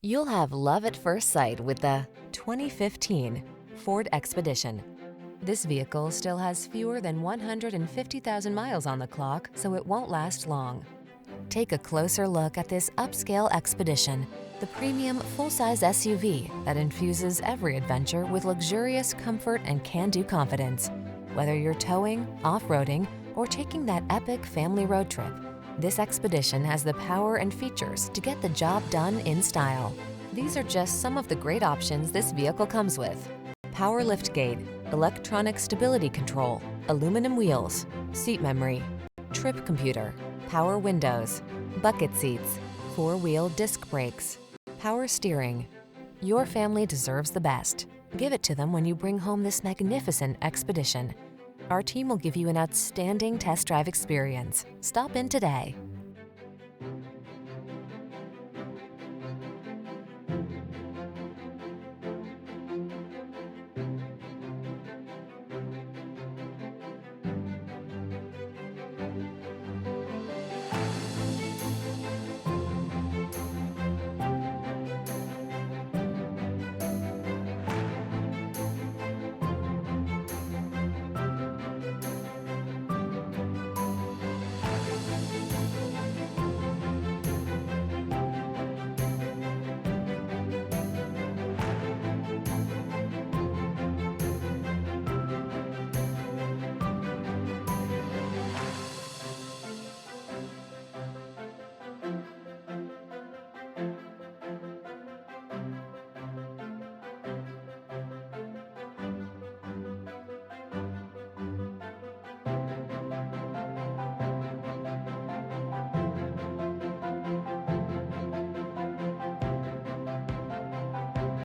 You'll have love at first sight with the 2015 Ford Expedition. This vehicle still has fewer than 150,000 miles on the clock, so it won't last long. Take a closer look at this upscale Expedition, the premium full-size SUV that infuses every adventure with luxurious comfort and can-do confidence. Whether you're towing, off-roading, or taking that epic family road trip, this Expedition has the power and features to get the job done in style. These are just some of the great options this vehicle comes with: power liftgate, electronic stability control, aluminum wheels, seat memory, trip computer, power windows, bucket seats, four-wheel disc brakes, power steering. Your family deserves the best. Give it to them when you bring home this magnificent Expedition. Our team will give you an outstanding test drive experience. Stop in today.